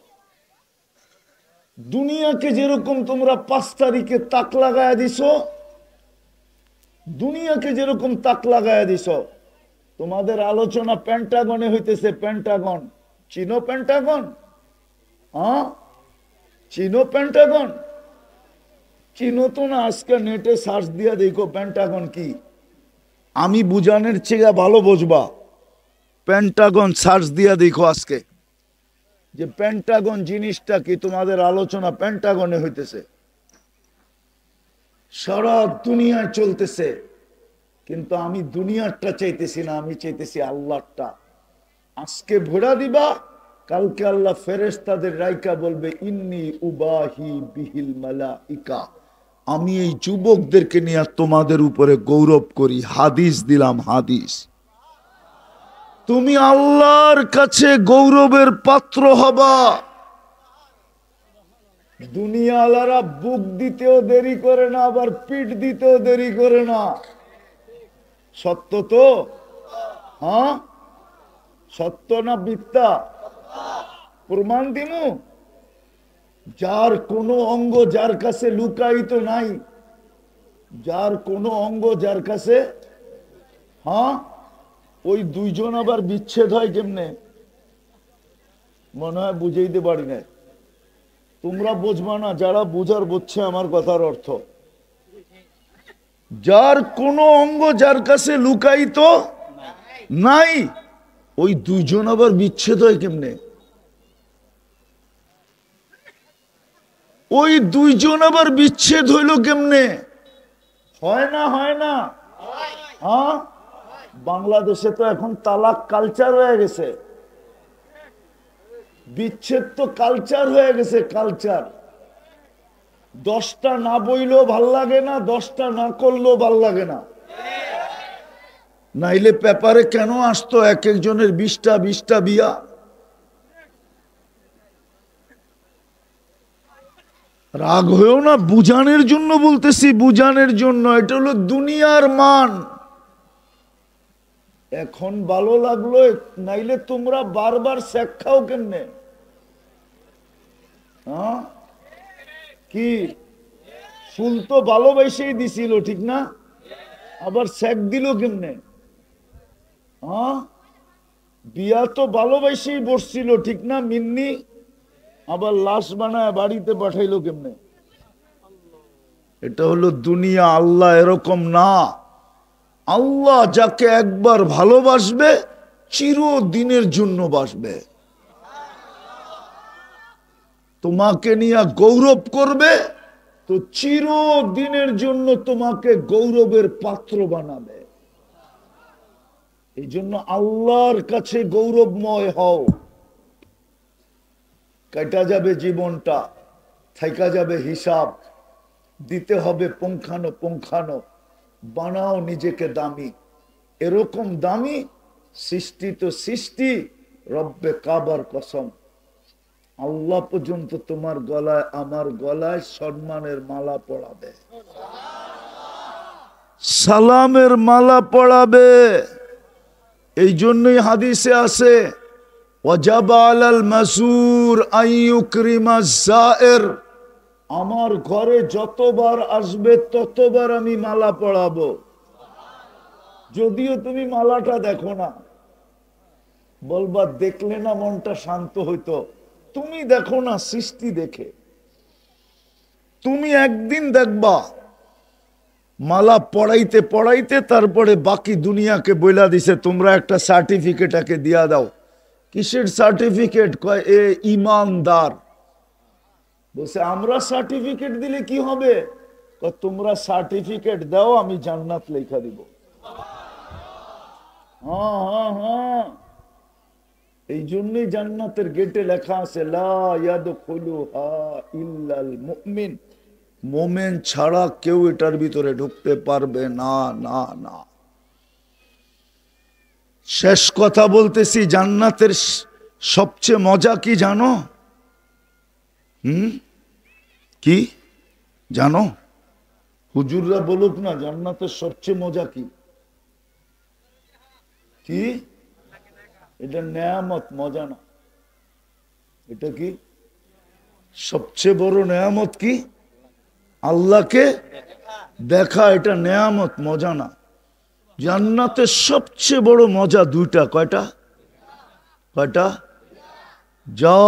দুনিয়াকে যেরকম তোমরা 5 তারিখে তাক লাগায় দিছো, দুনিয়াকে যেরকম তাক লাগায় দিছো, তোমাদের আলোচনা পেন্টাগনে হইতেছে। পেন্টাগন চিনো? পেন্টাগন? হ্যাঁ চিনো পেন্টাগন? চিনো তো না, আজকে নেটে সার্চ দিয়া দেখো পেন্টাগন কি। আমি বুঝানোর চেয়ে ভালো বুঝবা। পেন্টাগন সার্চ দিয়া দেখো আজকে যে পেন্টাগন জিনিসটা কি। তোমাদের আলোচনা পেন্টাগনে হইতেছে, সারা দুনিয়ায় চলতেছে। কিন্তু আমি দুনিয়ারটা চাইতেছি না, আমি চাইতেছি আল্লাহরটা। আজকে ভোরা দিবা, কালকে আল্লাহ ফেরেশতাদের রাইকা বলবে, ইন্নী উবাহি বিহিল মালাইকা, আমি এই যুবকদেরকে নিয়ে তোমাদের উপরে গৌরব করি। হাদিস দিলাম, হাদিস। তুমি আল্লাহর কাছে গৌরবের পাত্র হবা। দুনিয়াওয়ালারা বুক দিতেও দেরি করে না, আবার পিঠ দিতেও দেরি করে না। সত্য তো? হ্যাঁ, সত্য না মিথ্যা? প্রমাণ দিমু। যার কোনো অঙ্গ যার কাছে লুকায়িত নাই, যার কোনো অঙ্গ যার কাছে, হ্যাঁ, ওই দুইজন আবার বিচ্ছেদ হয় কেমনে? মনে হয় বুঝাইতে পারি না। তোমরা বুঝবা না, যারা বুঝার বুঝছে আমার কথার অর্থ। যার কোনো অঙ্গ যার কাছে লুকায়িত নাই, ওই দুইজন আবার বিচ্ছেদ হয় কেমনে? ওই দুইজন আবার বিচ্ছেদ হইল কেমনে? হয় না? হয় না? হ্যাঁ, বাংলাদেশে তো এখন তালাক কালচার হয়ে গেছে। বিচ্ছেদ তো কালচার হয়ে গেছে, কালচার। 10টা না বইলেও ভাল লাগে না, 10টা না করলেও ভাল লাগে না। নাইলে পেপারে কেন আসতো এক একজনের 20টা বিয়া? রাগ হয়েও না, বুঝানোর জন্য বলতেছি, বুঝানোর জন্য। এটা হলো দুনিয়ার মান। এখন ভালো লাগলো, নাইলে তোমরা বারবার শেখ খাও কেমনে? হ্যাঁ, কি ফুল তো ভালোবাসেই দিছিল, ঠিক না? আবার শেখ দিল কেমনে? হ্যাঁ, বিয়া তো ভালোবাসেই বসছিল, ঠিক না মিন্নি? আবার লাশ বানায় বাড়িতে পাঠাইলো কেমনে? এটা হলো দুনিয়া। আল্লাহ এরকম না। আল্লাহ যাকে একবার ভালোবাসবে চিরদিনের জন্য বাসবে। তোমাকে নিয়ে গৌরব করবে তো চিরদিনের জন্য তোমাকে গৌরবের পাত্র বানাবে। এই জন্য আল্লাহর কাছে গৌরবময় হও। কেটে যাবে জীবনটা, থাইকা যাবে হিসাব, দিতে হবে পুঙ্খানো পুঙ্খানো। বানাও নিজেকে দামি, এরকম দামি সৃষ্টি তো সৃষ্টি, রব্বে কাবার কসম। আল্লাহ পর্যন্ত তোমার গলায় আমার গলায় সম্মানের মালা পড়াবে, সালামের মালা পড়াবে। এই জন্যই হাদিসে আছে, ওয়াজাবা আলাল মাসুর আইয়ুকরিমা যায়ের। আমার ঘরে যতবার আসবে ততবার আমি মালা পড়াবো। যদিও তুমি মালাটা দেখো না, বলবা দেখলে না মনটা শান্ত হইতো। তুমি দেখো না, সৃষ্টি দেখে। তুমি একদিন দেখবা মালা পড়াইতে পড়াইতে তারপরে বাকি দুনিয়াকে বইলা দিছে তোমরা একটা সার্টিফিকেটকে দিয়া দাও। কিসের সার্টিফিকেট? কয় এ ইমানদার। বলছে আমরা সার্টিফিকেট দিলে কি হবে? তোমরা সার্টিফিকেট দাও, আমি জান্নাত লেখা দিব। হ্যাঁ হ্যাঁ হ্যাঁ, এই জন্যই জান্নাতের গেটে লেখা আছে লা ইয়াদখুলুহা ইল্লাল মুমিন। মোমেন ছাড়া কেউ এটার ভিতরে ঢুকতে পারবে না, না না। শেষ কথা বলতেছি, জান্নাতের সবচেয়ে মজা কি জানো? কি জানো? হুজুররা বলুক না, জান্নাতের সবচেয়ে মজা কি? কি? এটা নেয়ামত, মজা না। এটা কি? সবচেয়ে বড় নেয়ামত কি? আল্লাহকে দেখা। এটা নেয়ামত, মজা না। জান্নাতের সবচেয়ে বড় মজা দুইটা। কয়টা? কয়টা? যা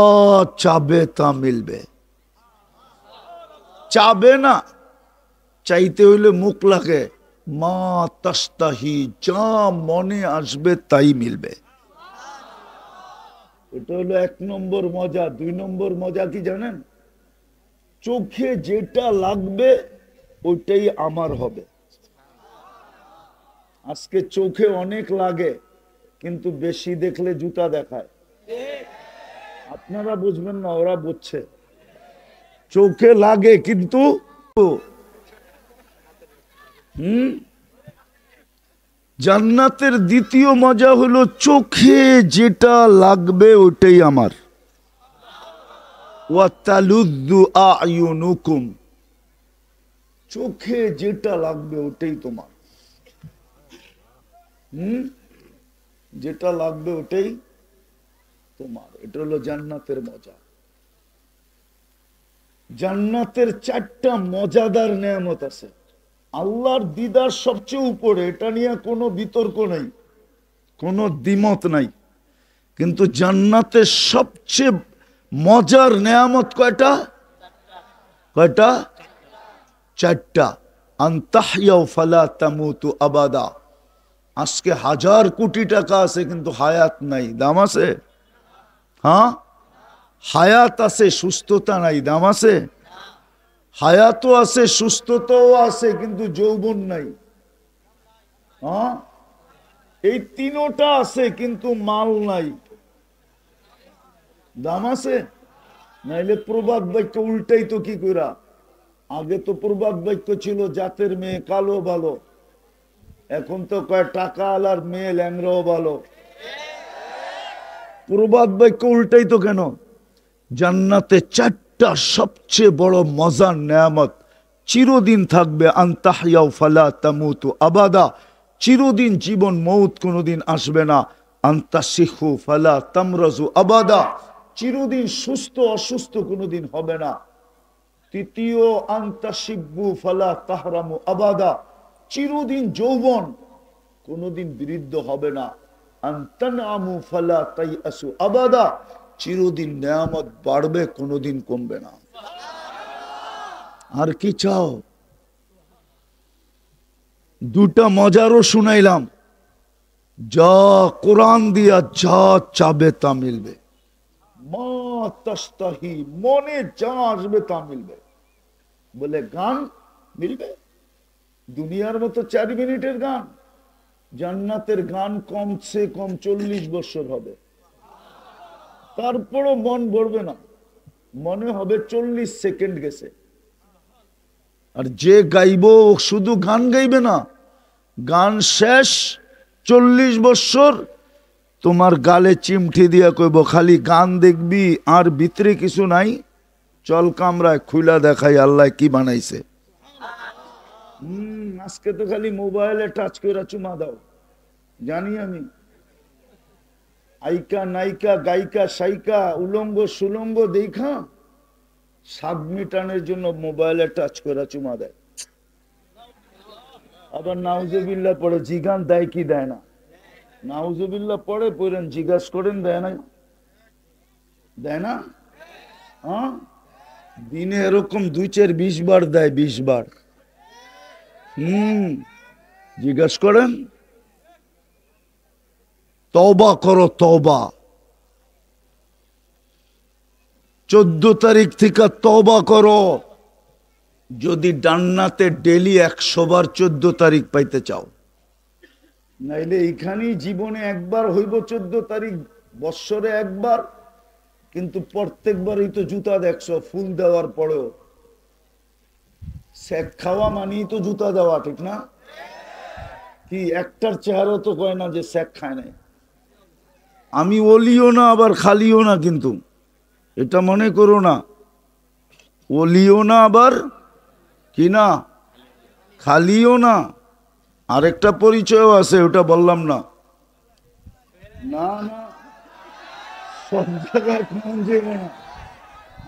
চাবে তা মিলবে। চাবে না, চাইতে হইলে মুখ লাগে, মা তাস্তাহি, যা মনে আসবে তাই মিলবে। এটা হলো 1 নম্বর মজা। 2 নম্বর মজা কি জানেন? চোখে যেটা লাগবে ওইটাই আমার হবে। আজকে চোখে অনেক লাগে, কিন্তু বেশি দেখলে জুতা দেখায়। আপনারা বুঝবেন না, ওরা বুঝছে। চোখে লাগে কিন্তু জান্নাতের দ্বিতীয় মজা হলো চোখে যেটা লাগবে ওটাই আমার। ওয়াতালুদ্দু আয়ুনুকুম, চোখে যেটা লাগবে ওটাই তোমার। যেটা লাগবে ওটাই তোমার। এটা হলো জান্নাতের মজা। জান্নাতের 4টা মজাদার নেয়ামত আছে। আল্লাহর দিদার সবচেয়ে উপরে, এটা নিয়ে কোনো বিতর্ক নাই, কোনো দ্বিমত নাই। কিন্তু জান্নাতের সবচেয়ে মজার নেয়ামত কয়টা? কয়টা? 4টা। আনতাহইয়াউ ফালা তামুতু আবাদা। আজকে 1000 কোটি টাকা আছে কিন্তু হায়াত নাই, দাম আছে? হ্যাঁ, হায়াত আছে, সুস্থতা নাই, দাম আছে? হায়াতও আছে, সুস্থতাও আছে, কিন্তু যৌবন নাই। হ্যাঁ, এই 3টা আছে কিন্তু মাল নাই, দাম আছে? নাইলে প্রবাদ বাক্য উল্টাই তো কি কইরা? আগে তো প্রবাদ বাক্য ছিল জাতের মেয়ে কালো ভালো, এখন তো কয় টাকা আলার মেয়ে ল্যাংরাও ভালো। প্রবাদ বাক্য উল্টাই তো কেন? জান্নাতে 4টা সবচেয়ে বড় মজার নেয়ামত চিরদিন থাকবে। আনতাহইয়াউ ফালা তামুতু আবাদা, চিরদিন জীবন, মৌত কোনোদিন আসবে না। আনতাসিহু ফালা তামরাজু আবাদা, চিরদিন সুস্থ অসুস্থ কোনোদিন হবে না। তৃতীয়, আনতাশিব্বু ফালা তাহরামু আবাদা, চিরদিন যৌবন, কোনোদিন বৃদ্ধ হবে না। আনতানামু ফালা তাইয়াসু আবাদা, চিরদিন নেয়ামত বাড়বে, কোনোদিন কমবে না। আর কি চাও? 2টা মজারও শুনাইলাম। যা কোরআন দিয়া যা চাবে তা মিলবে। মা তাস্তাহি, মনে যা আসবে তা মিলবে। বলে গান মিলবে? দুনিয়ার মতো 4 মিনিটের গান? জান্নাতের গান কমসে কম 40 বছর হবে, তারপরও মন ভরবে না। মনে হবে 40 সেকেন্ড গেছে। আর যে গাইব শুধু গান গাইবে না, গান শেষ 40 বছর তোমার গালে চিমঠি দিয়া কইব খালি গান দেখবি আর ভিতরে কিছু নাই, চল কামরায় খুইলা দেখাই আল্লাহ কি বানাইছে। আজকে তো খালি মোবাইলে টাচ করে চুমা দাও, জানি আমি। আইকা নাইকা গায়িকা সাইকা উলঙ্গ সুলঙ্গ দেখা সাবমিটানের জন্য মোবাইলে টাচ করে চুমা দেয়। আবার নাউজুবিল্লাহ পড়ে, জিগান দেয় কি দেয় না? নাউজুবিল্লাহ পড়ে, পড়েন জিজ্ঞাসা করেন দেয় না? দেয় না? হ্যাঁ, দিনে এরকম 2-4-20 বার দেয়, 20 বার। জিজ্ঞাসা করেন। তওবা করো, তওবা। 14 তারিখ থেকে তওবা করো, যদি জান্নাতে ডেলি 100 বার 14 তারিখ পাইতে চাও। নাইলে এইখানেই জীবনে একবার হইব 14 তারিখ, বৎসরে একবার, কিন্তু প্রত্যেকবারই তো জুতা দেখছো ফুল দেওয়ার পরেও। শেখ খাওয়া মানেই তো জুতা দেওয়া, ঠিক না? কি একটার চেহারা তো কয় না যে শেখ খায় নাই। আমি ওলিও না আবার খালিও না, কিন্তু এটা মনে করো না, ওলিও না আবার কি না, খালিও না। আরেকটা পরিচয়ও আছে, ওটা বললাম না। না না, সব জায়গায় কোন যাবে না।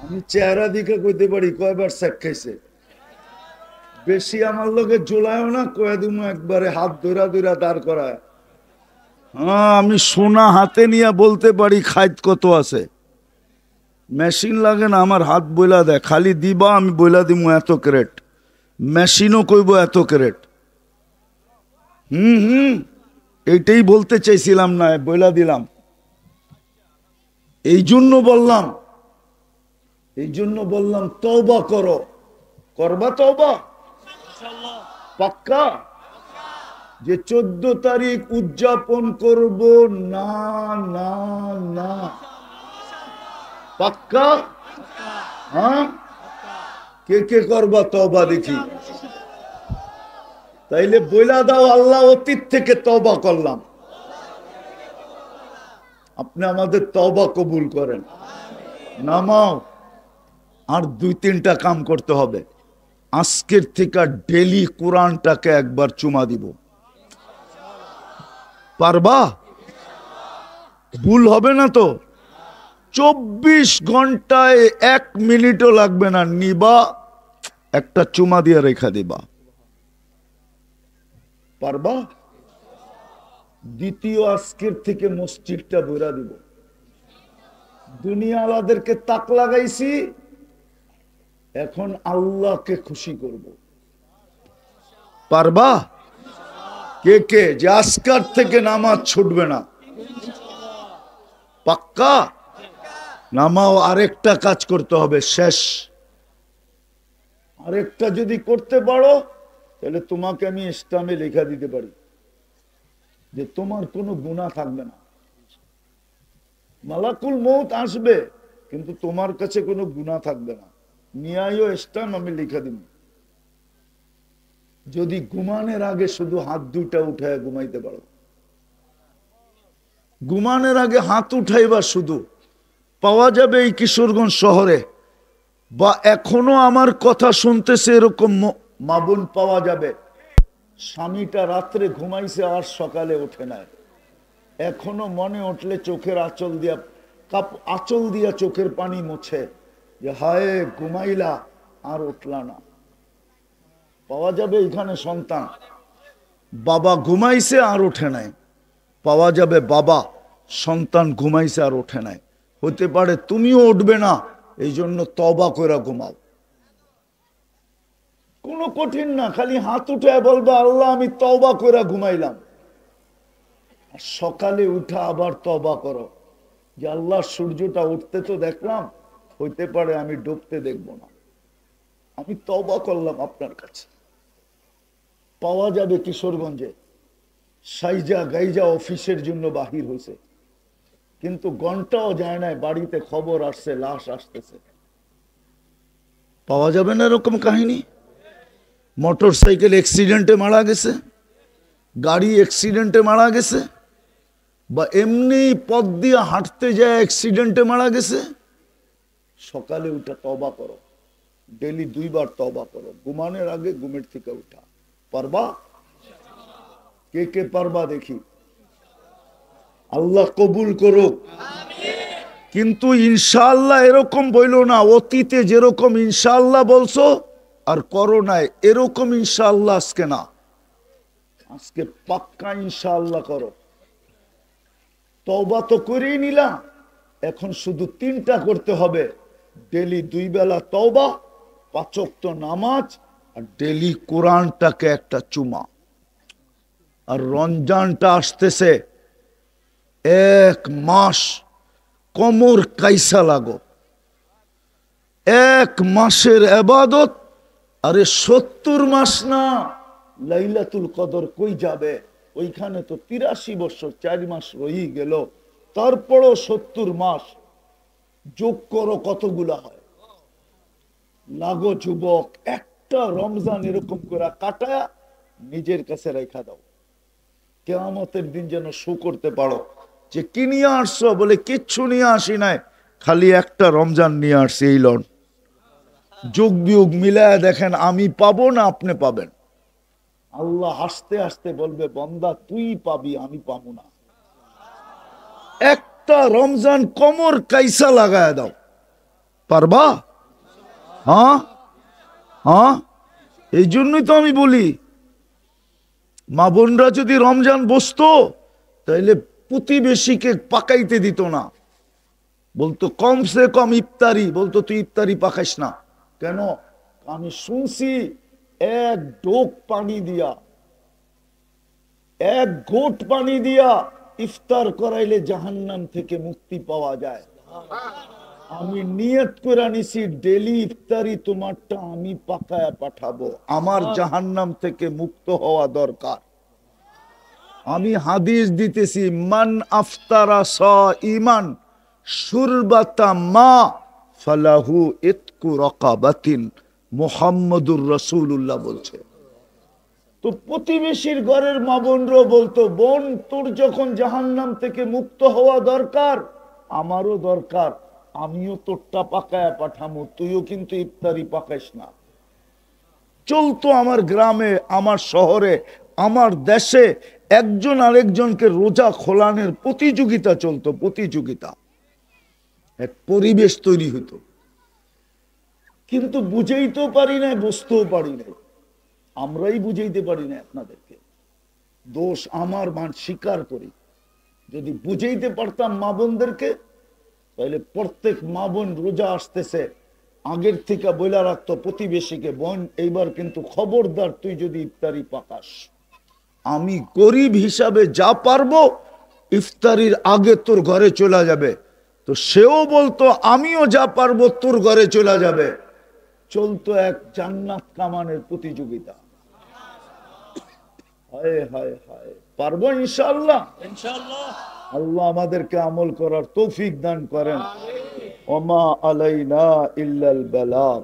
আমি চেহারা দিকে কইতে পারি কয়বার শেখ খাইছে। বেশি আমার লোকে জোলায়ও না, কয়ে দিমু একবারে হাত ধরা ধরা দাঁড় করায়। হ্যাঁ, আমি সোনা হাতে নিয়ে বলতে পারি খাইত কত আছে। মেশিন লাগে না, আমার হাত বইলা দেয়, খালি দিবা আমি বইলা দিমু এত ক্যারেট, মেশিনও কইব এত ক্যারেট। এইটাই বলতে চাইছিলাম না, বইলা দিলাম। এই জন্য বললাম তওবা করো। করবা তওবা? পাক্কা? যে 14 তারিখ উদযাপন করব না? না না, পাক্কা? হ্যাঁ, কে কে করবা তওবা দেখি? তাইলে বইলা দাও, আল্লাহ অতীত থেকে তওবা করলাম, আপনি আমাদের তওবা কবুল করেন। নামাও। আর 2-3টা কাম করতে হবে। আজকের থেকে ডেলি কোরআনটাকে একবার চুমা দিব। পারবা? ভুল হবে না তো? 24 ঘন্টায় 1 মিনিটও লাগবে না, নিবা একটা চুমা দিয়ে রেখা দিবা। পারবা? দ্বিতীয়, আজকের থেকে মসজিদটা ভরা দিব। দুনিয়াওয়ালাদেরকে তাক লাগাইছি, এখন আল্লাহকে খুশি করব। পারবা? কে কে যে আজকার থেকে নামাজ ছুটবে না? পাক্কা? নামাও। আরেকটা কাজ করতে হবে, শেষ। আরেকটা যদি করতে পারো তাহলে তোমাকে আমি ইসলামে লেখা দিতে পারি যে তোমার কোনো গুনাহ থাকবে না। মালাকুল মউত আসবে কিন্তু তোমার কাছে কোনো গুনাহ থাকবে না। নিয়ায় ইসলাম আমি লেখা দিব। যদি ঘুমানোর আগে শুধু হাত দুইটা উঠায় ঘুমাইতে পারো, ঘুমানোর আগে হাত উঠাইবা শুধু, পাওয়া যাবে এই কিশোরগঞ্জ শহরে, বা এখনো আমার কথা শুনতেছে এরকম মা বোন পাওয়া যাবে, স্বামীটা রাত্রে ঘুমাইছে আর সকালে ওঠে নাই, এখনো মনে উঠলে চোখের আঁচল দিয়া চোখের পানি মুছে যে হায় ঘুমাইলা আর উঠলা না। পাওয়া যাবে এখানে সন্তান, বাবা ঘুমাইছে আর ওঠে নাই। পাওয়া যাবে বাবা, সন্তান ঘুমাইছে আর ওঠে নাই। হতে পারে তুমিও উঠবে না, এই জন্য তওবা করে ঘুমাও। কোনো কঠিন না, খালি হাত উঠে বলবে আল্লাহ আমি তওবা করে ঘুমাইলাম। আর সকালে উঠা আবার তওবা করো যে আল্লাহ সূর্যটা উঠতে তো দেখলাম, হইতে পারে আমি ডুবতে দেখব না, আমি তওবা করলাম আপনার কাছে। পাওয়া যাবে কিশোরগঞ্জে, সাইজা গাইজা অফিসের জন্য বাহির হয়েছে, কিন্তু ঘন্টাও যায় নাই, বাড়িতে খবর আসছে লাশ আসতেছে। পাওয়া যাবে না এরকম কাহিনী? মোটর সাইকেল অ্যাক্সিডেন্টে মারা গেছে, গাড়ি অ্যাক্সিডেন্টে মারা গেছে, বা এমনি পথ দিয়ে হাঁটতে যায় অ্যাক্সিডেন্টে মারা গেছে। সকালে উঠে তওবা করো, ডেলি 2 বার তওবা করো, ঘুমানোর আগে, ঘুমের থেকে উঠা। পারবা? কে কে পারবা দেখি? আল্লাহ কবুল করুক। কিন্তু ইনশাআল্লাহ এরকম বইলো না, অতীতে যেরকম ইনশাআল্লাহ বলছো আর করোনায় এরকম ইনশাআল্লাহ আজকে না, আজকে পাক্কা ইনশাআল্লাহ করো। তওবা তো করেই নিলা, এখন শুধু 3টা করতে হবে, ডেলি 2 বেলা তওবা, 5 ওয়াক্ত নামাজ, আর ডেলি কোরআনটাকে একটা চুমা। আর রমজানটা আসতেছে, 1 মাস কোমর কাইসা লাগো, 1 মাসের ইবাদত। আরে 70 মাস না, লাইলাতুল কদর কই যাবে? ওইখানে তো 83 বছর 4 মাস রই গেল, তারপরও 70 মাস। যোগ করো কতগুলা হয়। লাগো যুবক, একটা রমজান এরকম করে কাটায়া নিজের কাছে রেখা দাও, কিয়ামতের দিন যেন শো করতে পারো যে কি নিয়ে আসছো, বলে কিচ্ছু নিয়ে আসি নাই, খালি একটা রমজান নিয়ে আসছি। এই লন যোগ বিয়োগ মিলায় দেখেন, আমি পাবো না আপনি পাবেন। আল্লাহ হাসতে হাসতে বলবে বান্দা তুই পাবি, আমি পাবো না। একটা রমজান কোমর কাইসা লাগায় দাও, পারবা? হ্যাঁ হ্যাঁ, এই জন্যই তো আমি বলি, মা বোনরা যদি রমজান বসতো তাহলে প্রতিবেশীকে পাকাইতে দিত না, বলতো কমসে কম ইফতারি, বলতো তুই ইফতারি পাকাইস না কেন? আমি শুনছি 1 ঢোক পানি দিয়া, 1 ঘোট পানি দিয়া ইফতার করাইলে জাহান্নাম থেকে মুক্তি পাওয়া যায়। আমি নিয়ত করে নিছি ডেলি ইফতারি তোমারটা আমি পাকায়া পাঠাবো, আমার জাহান্নাম থেকে মুক্ত হওয়া দরকার। আমি হাদিস দিতেছি, মান আফতারা সাইমান শুরবাতা মা ফালাহু ইতকু রাকাবাতিন, মুহাম্মাদুর রাসূলুল্লাহ বলছে। তো প্রতিবেশীর ঘরের মা বোনরাও বলতো, বোন তোর যখন জাহান্নাম থেকে মুক্ত হওয়া দরকার, আমারও দরকার, আমিও তোরটা পাকায়া পাঠামো, তুইও কিন্তু ইফতারি পাকাইস না। চলতো আমার গ্রামে, আমার শহরে, আমার দেশে একজন আরেকজনকে রোজা খোলানোর প্রতিযোগিতা চলতো, প্রতিযোগিতা, এক পরিবেশ তৈরি হতো। কিন্তু বুঝাইতেও পারি না, বুঝতেও পারি না, আমরাই বুঝাইতে পারি না আপনাদেরকে। দোষ আমার, মান স্বীকার করি। যদি বুঝাইতে পারতাম মা বোনদেরকে, তাহলে প্রত্যেক মা বোন রোজা আসতেছে আগের থেকে বইলা রাখতো প্রতিবেশীকে, বোন এইবার কিন্তু খবরদার তুই যদি ইফতারি পাকাস, আমি গরিব হিসাবে যা পারবো ইফতারির আগে তোর ঘরে চলে যাবে। তো সেও বলতো আমিও যা পারবো তোর ঘরে চলে যাবে। চলতো এক জান্নাত কামানের প্রতিযোগিতা। হায় হায় হায়, পারবো ইনশাআল্লাহ। আল্লাহ আমাদেরকে আমল করার তৌফিক দান করেন। ওমা আলাইনা ইল্লাল বালাগ।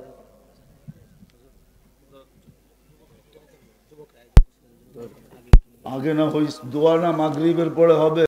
আগে না হই দোয়া না মাগরিবের পরে হবে।